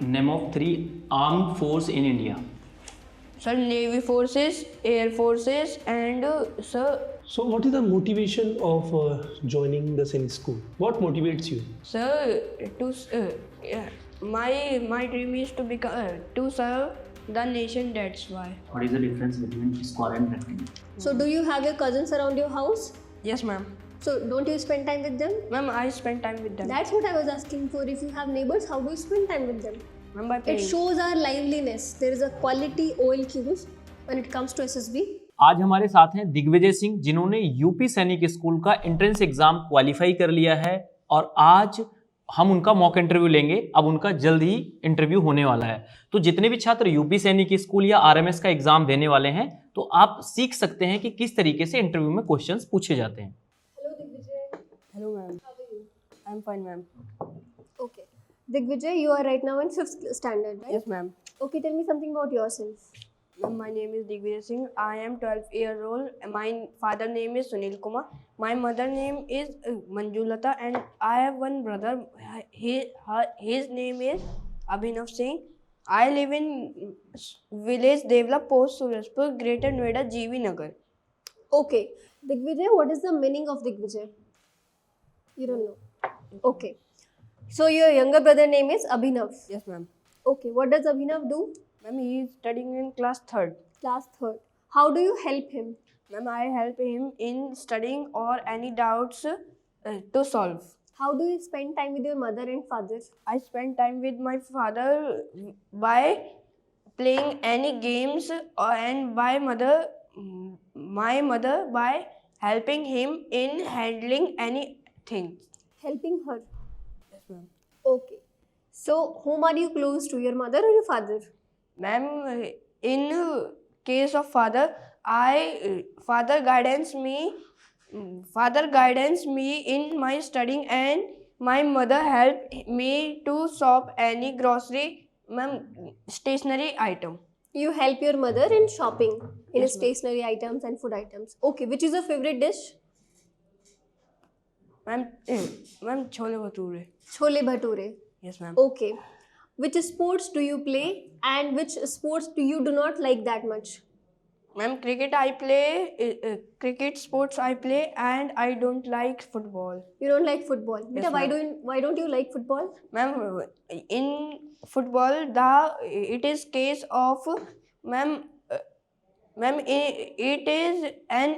Name of 3 armed force in India. Sir, Navy forces, Air forces, and sir, So, what is the motivation of joining the Sainik school? What motivates you? sir, yeah, my dream is to become to serve the nation. That's why. What is the difference between square and rectangle? So, do you have your cousins around your house? Yes, ma'am. So, don't you spend time with them? Ma'am, I spend time with them. That's what I was asking for. If you have neighbors, how do you spend time with them? Ma'am, by It playing. shows our liveliness. There is a quality OLQs when it comes to SSB. आज हमारे साथ हैं दिग्विजय सिंह, जिन्होंने UP सैनिक school का entrance exam qualify कर लिया है और आज हम उनका मॉक इंटरव्यू लेंगे। अब उनका जल्द ही इंटरव्यू होने वाला है। तो जितने भी छात्र यूपी सैनिक स्कूल या आरएमएस का एग्जाम देने वाले हैं, तो आप सीख सकते हैं कि किस तरीके से इंटरव्यू में क्वेश्चंस पूछे जाते हैं। Hello, Digvijay. Hello, ma'am. How are you? I'm fine, ma'am. Okay. Digvijay, you are right now in 5th standard, right? Yes, ma'am. Okay, tell me something about yourself. Ma'am, my name is Digvijay Singh. I am 12 years old. My father name is Sunil Kumar. My mother name is Manjulata, and I have one brother. His name is Abhinav Singh. I live in village Devla Post Surajpur, Greater Noida, GV Nagar. Okay. Digvijay, what is the meaning of Digvijay? You don't know. Okay. So, your younger brother name is Abhinav. Yes, ma'am. Okay, what does Abhinav do? Ma'am, he is studying in class 3rd. Class 3rd. How do you help him? Ma'am, I help him in studying or any doubts to solve. How do you spend time with your mother and father? I spend time with my father by playing any games and my mother by helping him in handling anything. Helping her. Yes, ma'am. Okay. So, whom are you close to, your mother or your father? Ma'am, in case of father, father guidance me in my studying, and my mother helped me to shop any grocery, ma'am, stationery item. You help your mother in shopping in Yes, ma'am. stationery items and food items. Okay, which is your favorite dish? Ma'am, chole bhature. Chole bhature. Yes, ma'am. Okay. Which sports do you play and which sports do you do not like that much? Ma'am, cricket I play, cricket sports I play, and I don't like football. You don't like football. Yes, Beta, ma'am. why don't you like football? Ma'am, in football, it is case of ma'am, it is, and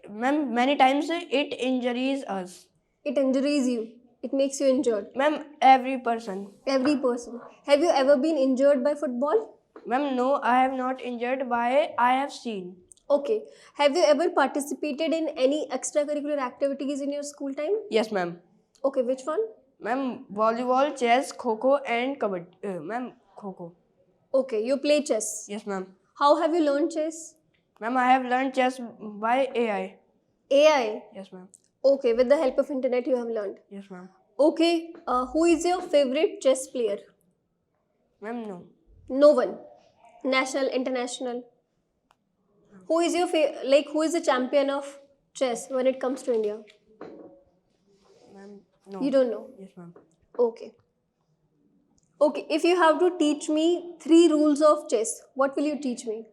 ma'am, many times it injuries us. It injures you. It makes you injured. Ma'am, every person. Every person. Have you ever been injured by football? Ma'am, no, I have not injured by I have seen. Okay. Have you ever participated in any extracurricular activities in your school time? Yes, ma'am. Okay, which one? Ma'am, volleyball, chess, kho and kabaddi. Ma'am, kho. Okay, you play chess. Yes, ma'am. How have you learned chess? Ma'am, I have learned chess by AI. AI. Yes, ma'am. Okay, with the help of internet you have learned. Yes, ma'am. Okay, who is your favorite chess player? Ma'am, no. No one. National, international. Who is your who is the champion of chess when it comes to India? Ma'am, no. You don't know. Yes, ma'am. Okay. Okay, if you have to teach me 3 rules of chess, what will you teach me?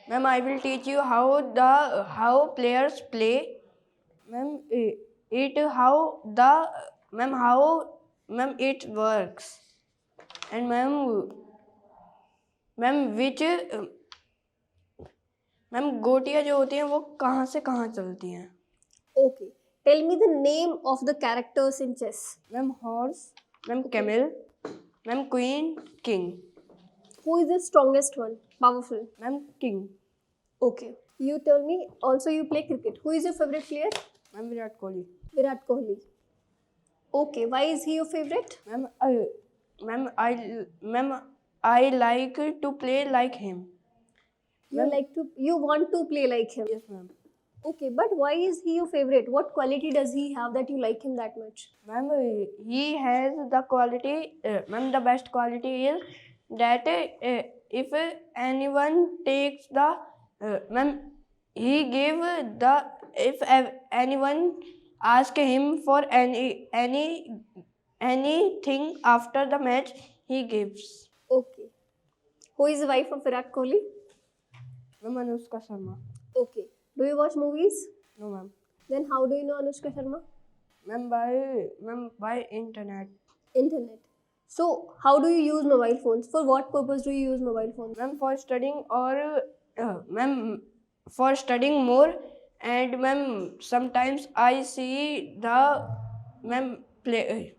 Ma'am, I will teach you how players play. Ma'am, ma'am, it works. And ma'am, गोटियाँ जो होती हैं वो कहाँ से कहाँ चलती हैं? Okay. Tell me the name of the characters in chess. Ma'am, horse, ma'am, camel, ma'am, queen, king, Who is the strongest one? Powerful. ma'am, king, Okay. You tell me, also you play cricket. Who is your favorite player? ma'am, Virat Kohli. Virat Kohli. Okay, why is he your favorite? Ma'am, I like to play like him. You want to play like him. Yes, ma'am. Okay, but why is he your favorite? What quality does he have that you like him that much? Ma'am, he has the quality, ma'am, the best quality is that if anyone takes the, ma'am, he give if anyone ask him for any anything after the match he gives. Okay. Who is the wife of Virat Kohli? Ma'am, Anushka Sharma. Okay. Do you watch movies? No, ma'am. Then how do you know Anushka Sharma? Ma'am, by internet. Internet. So how do you use mobile phones? For what purpose do you use mobile phones? Ma'am, for studying or ma'am, for studying more, and ma'am, sometimes I see the ma'am play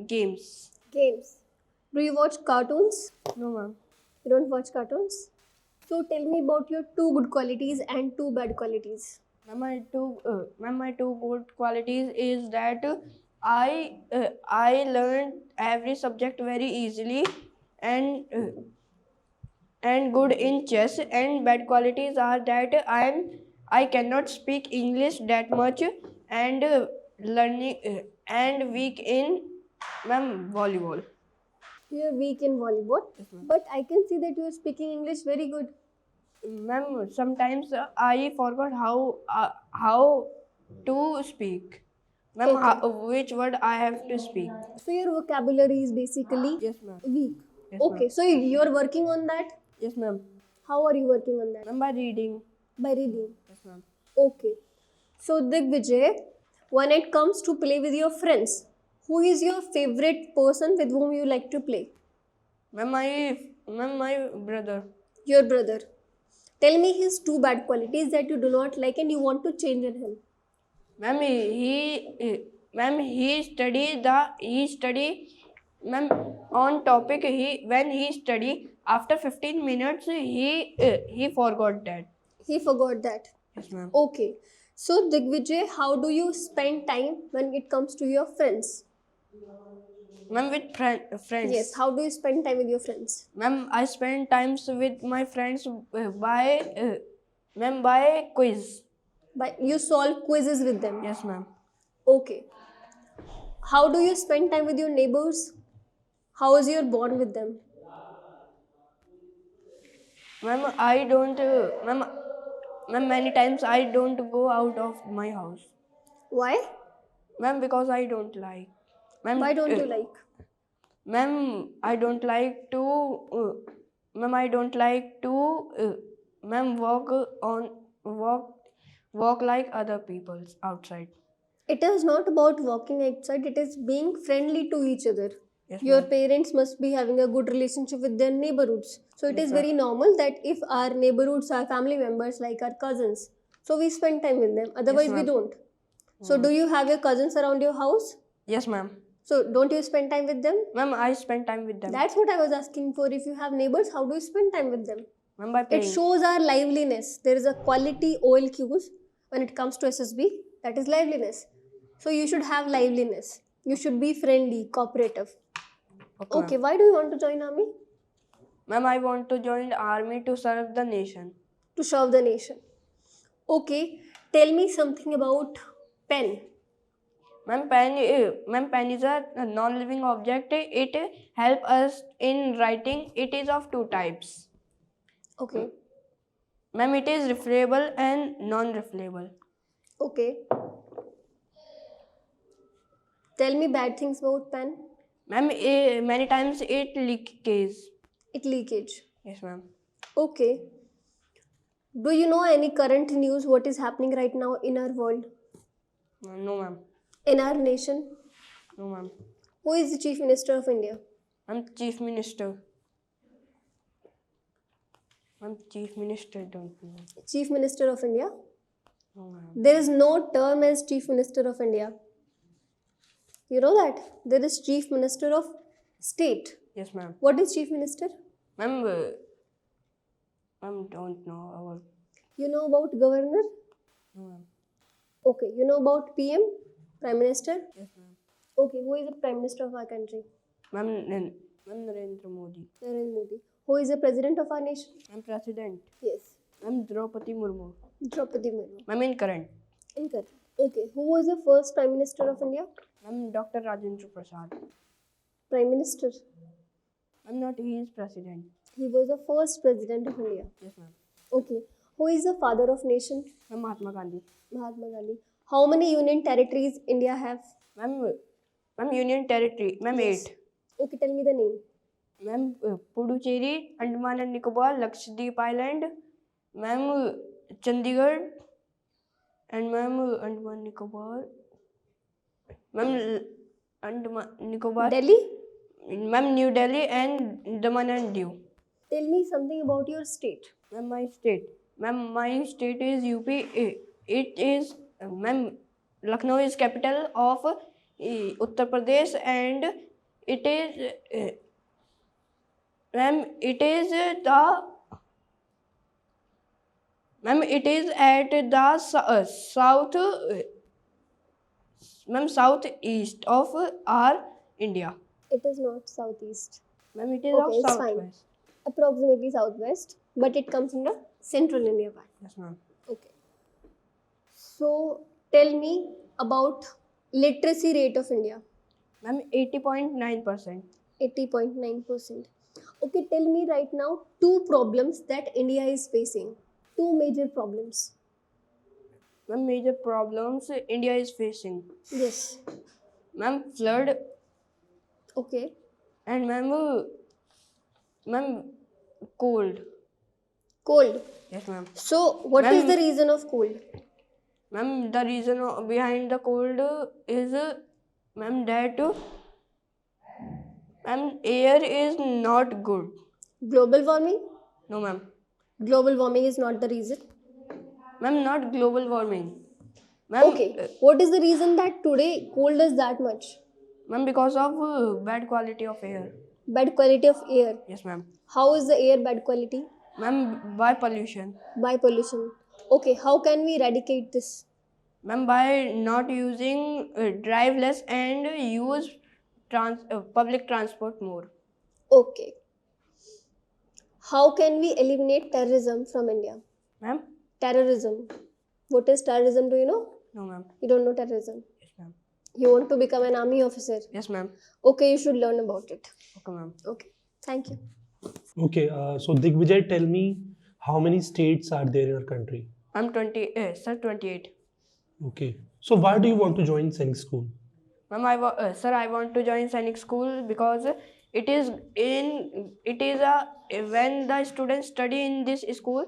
games. Games. Do you watch cartoons? No, ma'am. You don't watch cartoons? So tell me about your two good qualities and two bad qualities. Ma'am, my two good qualities is that I learned every subject very easily and good in chess. And bad qualities are that I cannot speak English that much and learning and weak in ma'am volleyball. You are weak in volleyball, but I can see that you are speaking English very good. Ma'am, sometimes I forgot how to speak. Ma'am, Okay. which word I have to speak? So your vocabulary is basically Yes, ma'am. weak. Yes, Okay, so you are working on that. Yes, ma'am. How are you working on that? Ma'am, by reading. By reading. Yes, ma'am. Okay. So Digvijay, when it comes to play with your friends, who is your favorite person with whom you like to play? Ma'am, my brother. Your brother. Tell me his two bad qualities that you do not like and you want to change in him. Ma'am, he study ma'am on topic. When he study after 15 minutes he forgot that. He forgot that. Yes, ma'am. Okay. So Digvijay, how do you spend time when it comes to your friends? Ma'am, with friends. Yes, how do you spend time with your friends? Ma'am, I spend times with my friends by quiz. But you solve quizzes with them. Yes, ma'am. Okay. How do you spend time with your neighbors? How is your bond with them? Ma'am, ma'am, many times I don't go out of my house. Why? Ma'am, because I don't like. Ma'am, Why don't you like? Ma'am, I don't like to. Ma'am, I don't like to. Ma'am, walk like other people's outside. It is not about walking outside, it is being friendly to each other. Yes, Your ma'am. parents must be having a good relationship with their neighborhoods. So it is very normal that if our neighborhoods are family members like our cousins, so we spend time with them. Otherwise, we ma'am. don't. So do you have your cousins around your house? Yes, ma'am. So don't you spend time with them? Ma'am, I spend time with them. That's what I was asking for. If you have neighbors, how do you spend time with them? Ma'am, by It playing. shows our liveliness. There is a quality OLQs when it comes to SSB, that is liveliness. So you should have liveliness. You should be friendly, cooperative. Okay, why do you want to join army? Ma'am, I want to join the army to serve the nation. To serve the nation. Okay, tell me something about pen. Ma'am, pen is a non-living object. It helps us in writing. It is of two types. Okay, Ma'am, it is refillable and non-refillable. okay. Tell me bad things about pen. Ma'am, many times it leakages. It leakage. Yes, ma'am. Okay. Do you know any current news what is happening right now in our world, No, ma'am. in our nation? No, ma'am. Who is the Chief Minister of India? I'm Chief Minister. I'm Chief Minister, don't know. Chief Minister of India? No, ma'am. There is no term as Chief Minister of India. You know that? There is Chief Minister of State. Yes, ma'am. What is Chief Minister? Ma'am, ma'am, don't know our. You know about Governor? No, ma'am. Okay. You know about PM? Prime Minister? Yes, ma'am. Okay. Who is the Prime Minister of our country? Ma'am, ma'am, Narendra Modi. Narendra Modi. Who is the President of our nation? I'm President. Yes. I'm Draupadi Murmu. Draupadi Murmu. Ma'am, in current. Incorrect. Okay. Who was the first Prime Minister of India? Ma'am, Dr. Rajendra Prasad. Prime Minister. I'm not. He is President. He was the first President of India. Yes, ma'am. Okay. Who is the father of nation? Ma'am, Mahatma Gandhi. Mahatma Gandhi. How many union territories India have? Ma'am, Ma'am, Union Territory. Ma'am, Yes. 8. Okay, tell me the name. Ma'am, Puducherry, Andaman and Nicobar, Lakshadweep Island. Ma'am, Chandigarh. And ma'am, Andaman Nicobar. Ma'am, Andaman Nicobar. Delhi? Ma'am, New Delhi and Daman and Diu. Tell me something about your state. Ma'am, my state. Ma'am, my state is UP. It is, ma'am, Lucknow is capital of Uttar Pradesh, and it is, ma'am, it is it is at the south, ma'am, southeast of our India. It is not southeast. Ma'am, it is Okay, of it's fine. southwest. Approximately southwest, but it comes in the central India part. Yes, ma'am. Okay. So tell me about literacy rate of India. Ma'am, 80.9%. 80.9%. Okay, tell me right now two problems that India is facing. Two major problems. Ma'am, major problems India is facing. Yes. Ma'am, flood, Okay. and ma'am, cold. Cold. Yes, ma'am. So what is Ma'am- the reason of cold? Ma'am, the reason behind the cold is, ma'am, that ma'am, air is not good. Global warming? No, ma'am. Global warming is not the reason. Ma'am, not global warming. Ma'am, Okay. What is the reason that today cold is that much? ma'am, because of bad quality of air. Bad quality of air. Yes, ma'am. How is the air bad quality? Ma'am, by pollution. By pollution. Okay, how can we eradicate this? Ma'am, by not using drive less and use public transport more. Okay. How can we eliminate terrorism from India? Ma'am? Terrorism. What is terrorism? Do you know? No, ma'am. You don't know terrorism. Yes, ma'am. You want to become an army officer. Yes, ma'am. Okay, you should learn about it. Okay, ma'am. Okay. Thank you. Okay, so Digvijay, tell me how many states are there in our country? I'm 28. Okay. So why do you want to join Sainik School? Ma'am, I want to join Sainik School because when the students study in this school,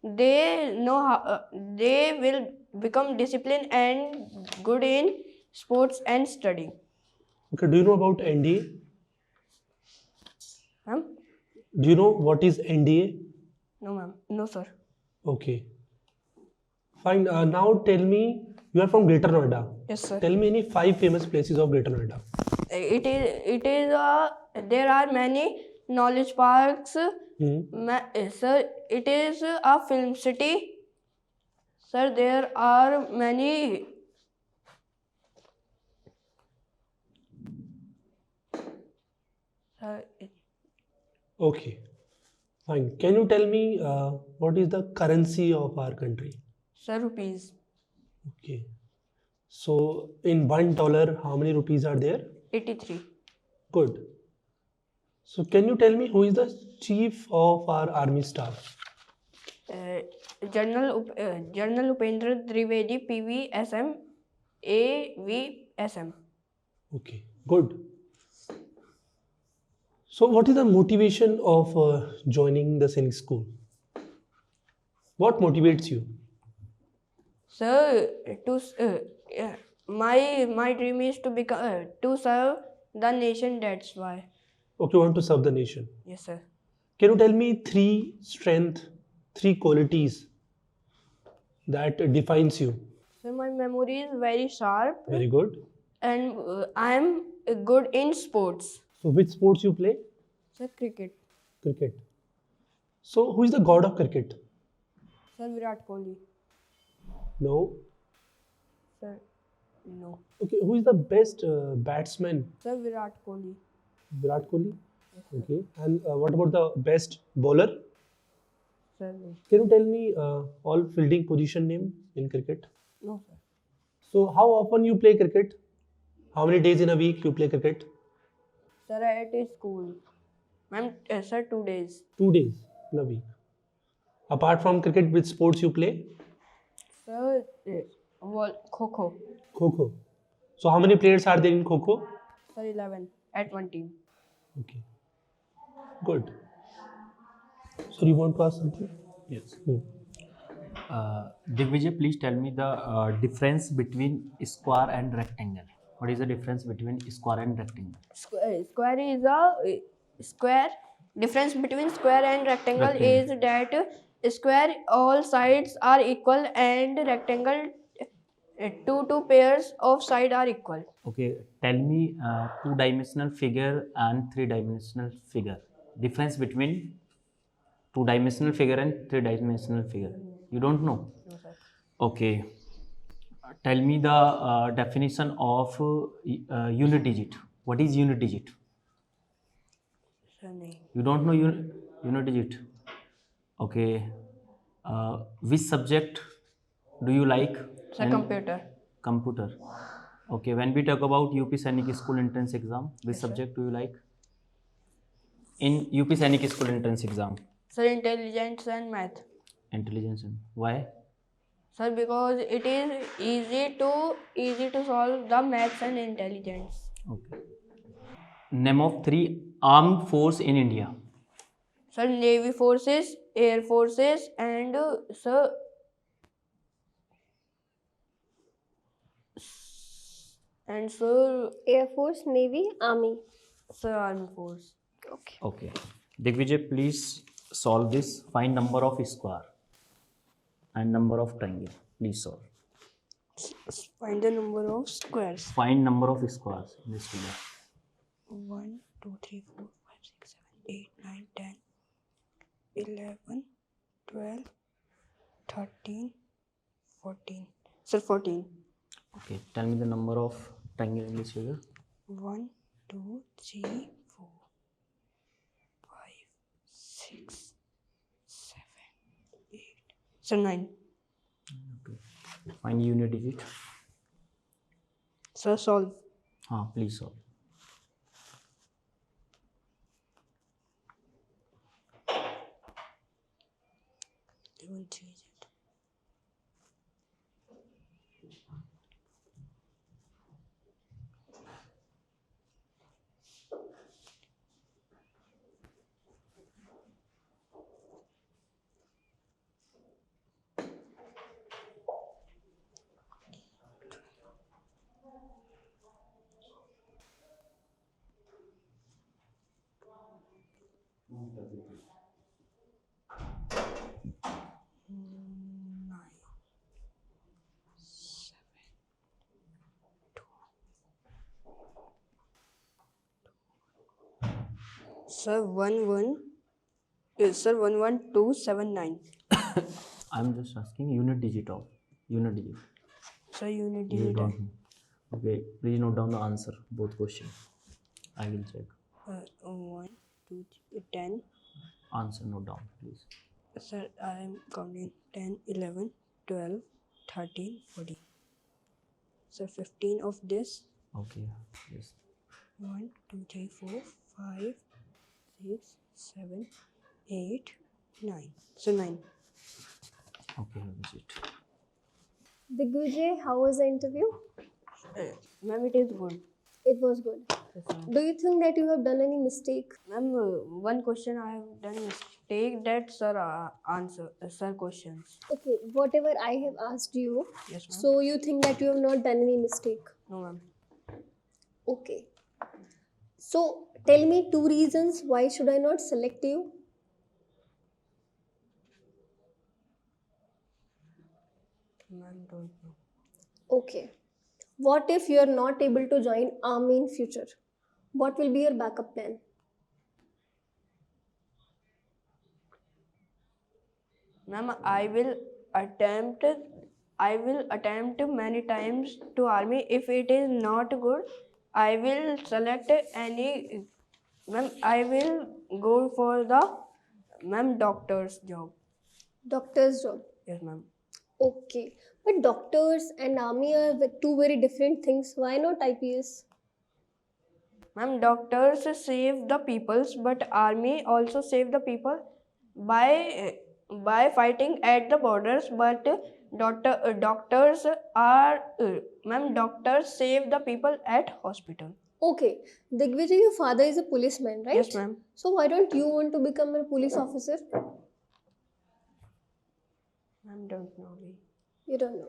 they know how they will become disciplined and good in sports and study. Okay, do you know about NDA? Ma'am? Do you know what is NDA? No, ma'am. No, sir. Okay. Fine. Now tell me, you are from Greater Noida. Yes, sir. Tell me any 5 famous places of Greater Noida. There are many knowledge parks. Sir, it is a film city. Sir, there are many. Okay. Fine. Can you tell me what is the currency of our country? Sir, rupees. Okay. So in $1, how many rupees are there? 83. Good. So can you tell me who is the chief of our army staff? General Upendra Trivedi, PV, SM, AV, SM. Okay, good. So what is the motivation of joining the Sainik School? What motivates you? Sir, my dream is to become to serve the nation. That's why. Okay, you want to serve the nation. Yes, sir. Can you tell me 3 strengths, 3 qualities that defines you? So my memory is very sharp, Very good. and I am good in sports. So which sports you play? Sir, cricket. Cricket. So who is the god of cricket? Sir, Virat Kohli. No. Sir, no. Okay, who is the best batsman? Sir, Virat Kohli. Virat Kohli. Okay, and what about the best bowler? Sir, no. Can you tell me all fielding position name in cricket? No, sir. So how often you play cricket? How many days in a week you play cricket? Sir, at school. Ma'am, sir, 2 days. 2 days in a week. Apart from cricket, which sports you play? Sir, Kho-Kho. Kho-Kho. So how many players are there in Kho-Kho? Sir, 11 at one team. Okay. Good. So you want to ask something? Yes. Hmm. Digvijay, please tell me the difference between square and rectangle. What is the difference between square and rectangle? Square is a square. Difference between square and rectangle is that square all sides are equal and rectangle two pairs of side are equal. Okay, tell me two-dimensional figure and three-dimensional figure. Difference between two-dimensional figure and three-dimensional figure. You don't know? No, sir. Okay. Tell me the definition of unit digit. What is unit digit? Sir, nahi. You don't know unit digit? Okay. Which subject do you like? Sir, And computer. computer. Okay. When we talk about UP Sainik School entrance exam, which Yes, sir. subject do you like? In UP Sainik School entrance exam, Sir, intelligence and math. intelligence. And why? Sir, because it is easy to solve the maths and intelligence. Okay. Name of three armed force in India. Sir, Navy forces, Air forces, and sir, Air Force, Navy, Army. sir, Army force. Okay. Okay. Digvijay, please solve this. Find number of square and number of triangle. Please solve. Find the number of squares. Find number of squares in this figure. 1, 2, 3, 4, 5, 6, 7, 8, 9, 10, 11, 12, 13, 14. Sir, 14. Okay. Tell me the number of triangle in this figure. 1, 2, 3, 4, 5, 6, 7, 8. Sir, 9. Okay. Find unit digit. Sir, solve. Please solve. Sir, 11279. I'm just asking unit digit of unit digit. Sir, unit You digit. don't know. Okay. Please note down the answer both question. I will check. 1, 2, 3, 10. Answer note down, please. Sir, I am counting 10, 11, 12, 13, 14. So 15 of this. Okay. Yes. 1, 2, 3, 4, 5, 6, 7, 8, 9. So 9. Okay. That's it. Digvijay, how was the interview? Ma'am, it is good. It was good. Yes, ma'am. Do you think that you have done any mistake? Ma'am, one question I have done mistake that sir answer sir questions. Okay, whatever I have asked you, Yes, ma'am. so you think that you have not done any mistake? No, ma'am. Okay. So tell me two reasons why should I not select you? Ma'am, don't know. Okay. What if you are not able to join army in future? What will be your backup plan? Ma'am, I will attempt many times to army. If it is not good, I will select any. Ma'am, I will go for the doctor's job. Doctor's job. Yes, ma'am. Okay. But doctors and army are two very different things. Why not IPS? Ma'am, doctors save the peoples, but army also save the people by fighting at the borders. But doctors are doctors save the people at hospital. Okay, Digvijay, your father is a policeman, right? Yes, ma'am. So why don't you want to become a police officer? Ma'am, don't know me. You don't know.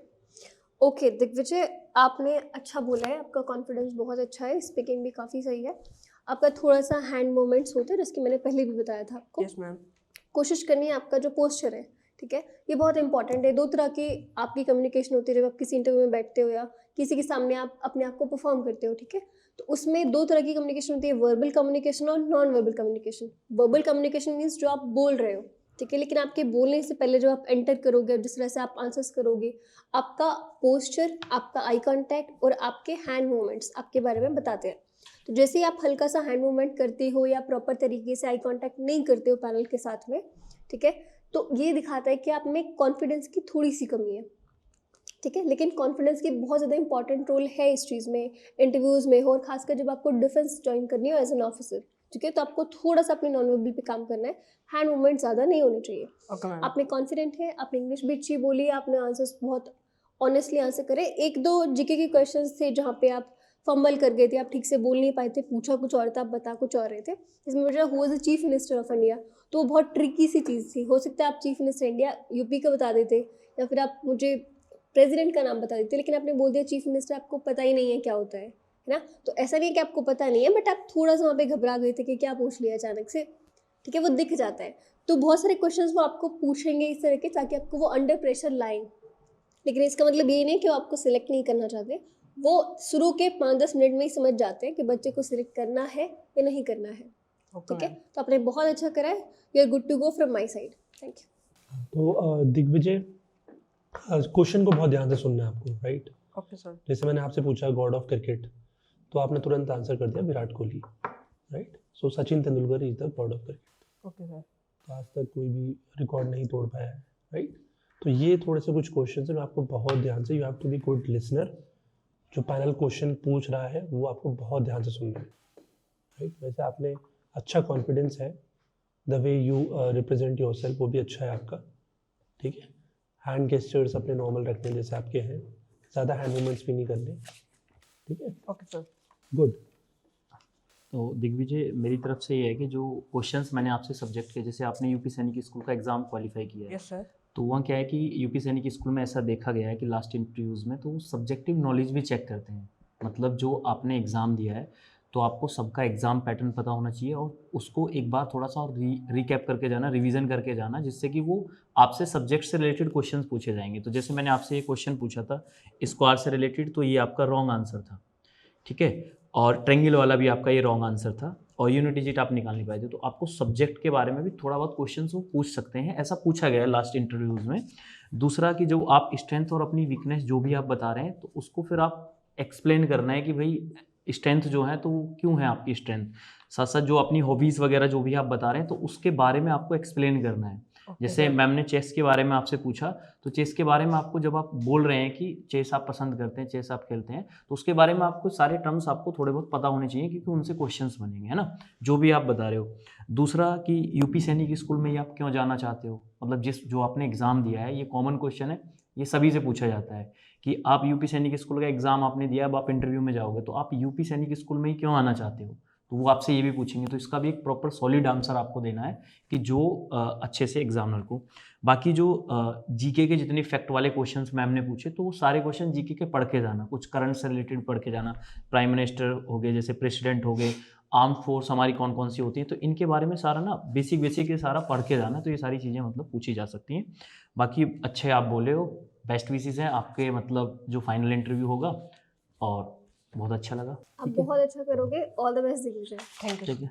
Okay Digvijay, आपने अच्छा बोला है, आपका confidence बहुत अच्छा है, speaking भी काफ़ी सही है, आपका थोड़ा सा हैंड मूवमेंट्स होते हैं जिसकी मैंने पहले भी बताया था आपको. Yes, ma'am. कोशिश करनी है आपका जो पोस्चर है, ठीक है, ये बहुत इंपॉर्टेंट है. दो तरह की आपकी कम्युनिकेशन होती है जब आप किसी इंटरव्यू में बैठते हो या किसी के सामने आप अपने आप को परफॉर्म करते हो, ठीक है. तो उसमें दो तरह की कम्युनिकेशन होती है, वर्बल कम्युनिकेशन और non verbal communication. Verbal communication means जो आप बोल रहे हो, ठीक है, लेकिन आपके बोलने से पहले जो आप एंटर करोगे, जिस तरह से आप आंसर्स करोगे, आपका पोस्चर, आपका आई कांटेक्ट और आपके हैंड मूवमेंट्स आपके बारे में बताते हैं. तो जैसे ही आप हल्का सा हैंड मूवमेंट करते हो या प्रॉपर तरीके से आई कांटेक्ट नहीं करते हो पैनल के साथ में, ठीक है, तो ये दिखाता है कि आप में कॉन्फिडेंस की थोड़ी सी कमी है, ठीक है. लेकिन कॉन्फिडेंस की बहुत ज़्यादा इंपॉर्टेंट रोल है इस चीज़ में, इंटरव्यूज़ में, और खासकर जब आपको डिफेंस ज्वाइन करनी हो एज एन ऑफिसर, ठीक है, तो आपको थोड़ा सा अपने नॉन वर्बल पे काम करना है, हैंड मूवमेंट ज़्यादा नहीं होने चाहिए. Okay, ma'am. आप में कॉन्फिडेंट है, आपने इंग्लिश भी अच्छी बोली, आपने आंसर्स बहुत ऑनेस्टली आंसर करे. एक दो जीके के क्वेश्चंस थे जहाँ पे आप फंबल कर गए थे, आप ठीक से बोल नहीं पाए थे, पूछा कुछ और था, आप बता कुछ और रहे थे. इसमें बेटा who was the chief minister of India, तो वो बहुत ट्रिकी सी चीज़ थी. हो सकता है आप चीफ मिनिस्टर इंडिया यूपी का बता देते, या फिर आप मुझे प्रेसिडेंट का नाम बता देते, लेकिन आपने बोल दिया चीफ मिनिस्टर, आपको पता ही नहीं है क्या होता है ना. तो ऐसा नहीं है कि आपको पता नहीं है, बट आप थोड़ा सा वहाँ पे घबरा गए थे कि क्या पूछ लिया अचानक से, ठीक है, वो दिख जाता है. तो बहुत सारे क्वेश्चंस वो आपको पूछेंगे इस तरह के, ताकि आपको वो अंडर प्रेशर लाएं. लेकिन इसका मतलब ये नहीं कि वो आपको सिलेक्ट नहीं करना चाहते, वो शुरू के 5-10 मिनट में ही समझ जाते हैं कि बच्चे को सिलेक्ट करना है या नहीं करना है, Okay, ठीक है. ma'am. तो आपने बहुत अच्छा करा है, you are good to go from my side. Thank you. तो दिग्विजय, क्वेश्चन को बहुत ध्यान से सुनना है आपको, राइट. Okay, sir. जैसे मैंने आपसे पूछा गॉड ऑफ क्रिकेट, तो आपने तुरंत आंसर कर दिया Virat Kohli, right. So Sachin Tendulkar is the God of cricket. Okay, sir. तो आज तक कोई भी रिकॉर्ड नहीं तोड़ पाया है, राइट. तो ये थोड़े से कुछ क्वेश्चन हैं, आपको बहुत ध्यान से, you have to be good listener. जो पैनल क्वेश्चन पूछ रहा है वो आपको बहुत ध्यान से सुनना है, राइट. वैसे आपने अच्छा कॉन्फिडेंस है, the way you represent yourself वो भी अच्छा है आपका, ठीक है. हैंड गेस्चर्स अपने नॉर्मल रखने जैसे आपके हैं, ज़्यादा हैंड मूवमेंट्स भी नहीं करने, ठीक है. Okay, sir. गुड. तो दिग्विजय, मेरी तरफ से ये है कि जो क्वेश्चंस मैंने आपसे सब्जेक्ट के, जैसे आपने यूपी सैनिक स्कूल का एग्ज़ाम क्वालिफाई किया है, Yes, sir. तो वहाँ क्या है कि यूपी सैनिक स्कूल में ऐसा देखा गया है कि लास्ट इंटरव्यूज़ में तो सब्जेक्टिव नॉलेज भी चेक करते हैं. मतलब जो आपने एग्ज़ाम दिया है तो आपको सबका एग्ज़ाम पैटर्न पता होना चाहिए और उसको एक बार थोड़ा सा और रिकैप करके जाना, रिवीजन करके जाना, जिससे कि वो आपसे सब्जेक्ट से रिलेटेड क्वेश्चंस पूछे जाएंगे. तो जैसे मैंने आपसे ये क्वेश्चन पूछा था स्क्वायर से रिलेटेड, तो ये आपका रॉन्ग आंसर था, ठीक है. और ट्रेंगल वाला भी आपका ये रॉन्ग आंसर था, और यूनिट डिजिट आप निकाल नहीं पाए थे. तो आपको सब्जेक्ट के बारे में भी थोड़ा बहुत क्वेश्चन वो पूछ सकते हैं, ऐसा पूछा गया है लास्ट इंटरव्यूज़ में. दूसरा कि जो आप स्ट्रेंथ और अपनी वीकनेस जो भी आप बता रहे हैं, तो उसको फिर आप एक्सप्लेन करना है कि भाई स्ट्रेंथ जो है तो क्यों है आपकी स्ट्रेंथ. साथ साथ जो अपनी हॉबीज़ वगैरह जो भी आप बता रहे हैं, तो उसके बारे में आपको एक्सप्लेन करना है. जैसे मैम ने चेस के बारे में आपसे पूछा, तो चेस के बारे में आपको जब आप बोल रहे हैं कि चेस आप पसंद करते हैं, चेस आप खेलते हैं, तो उसके बारे में आपको सारे टर्म्स आपको थोड़े बहुत पता होने चाहिए, क्योंकि उनसे क्वेश्चंस बनेंगे, है ना, जो भी आप बता रहे हो. दूसरा कि यूपी सैनिक स्कूल में ये आप क्यों जाना चाहते हो, मतलब जो आपने एग्ज़ाम दिया है, ये कॉमन क्वेश्चन है, ये सभी से पूछा जाता है कि आप यूपी सैनिक स्कूल का एग्ज़ाम आपने दिया, अब आप इंटरव्यू में जाओगे तो आप यूपी सैनिक स्कूल में ही क्यों आना चाहते हो, तो वो आपसे ये भी पूछेंगे. तो इसका भी एक प्रॉपर सॉलिड आंसर आपको देना है कि जो अच्छे से एग्जामिनर को. बाकी जो जीके के जितने फैक्ट वाले क्वेश्चंस मैम ने पूछे, तो वो सारे क्वेश्चन जीके के पढ़ के जाना, कुछ करंट से रिलेटेड पढ़ के जाना. प्राइम मिनिस्टर हो गए, जैसे प्रेसिडेंट हो गए, आर्म फोर्स हमारी कौन कौन सी होती है, तो इनके बारे में सारा ना बेसिक ये सारा पढ़ के जाना. तो ये सारी चीज़ें मतलब पूछी जा सकती हैं. बाकी अच्छे आप बोले हो, बेस्ट विशेस हैं आपके, मतलब जो फाइनल इंटरव्यू होगा, और बहुत अच्छा लगा. आप बहुत अच्छा करोगे. All the best Digvijay. Thank you. ठीक है.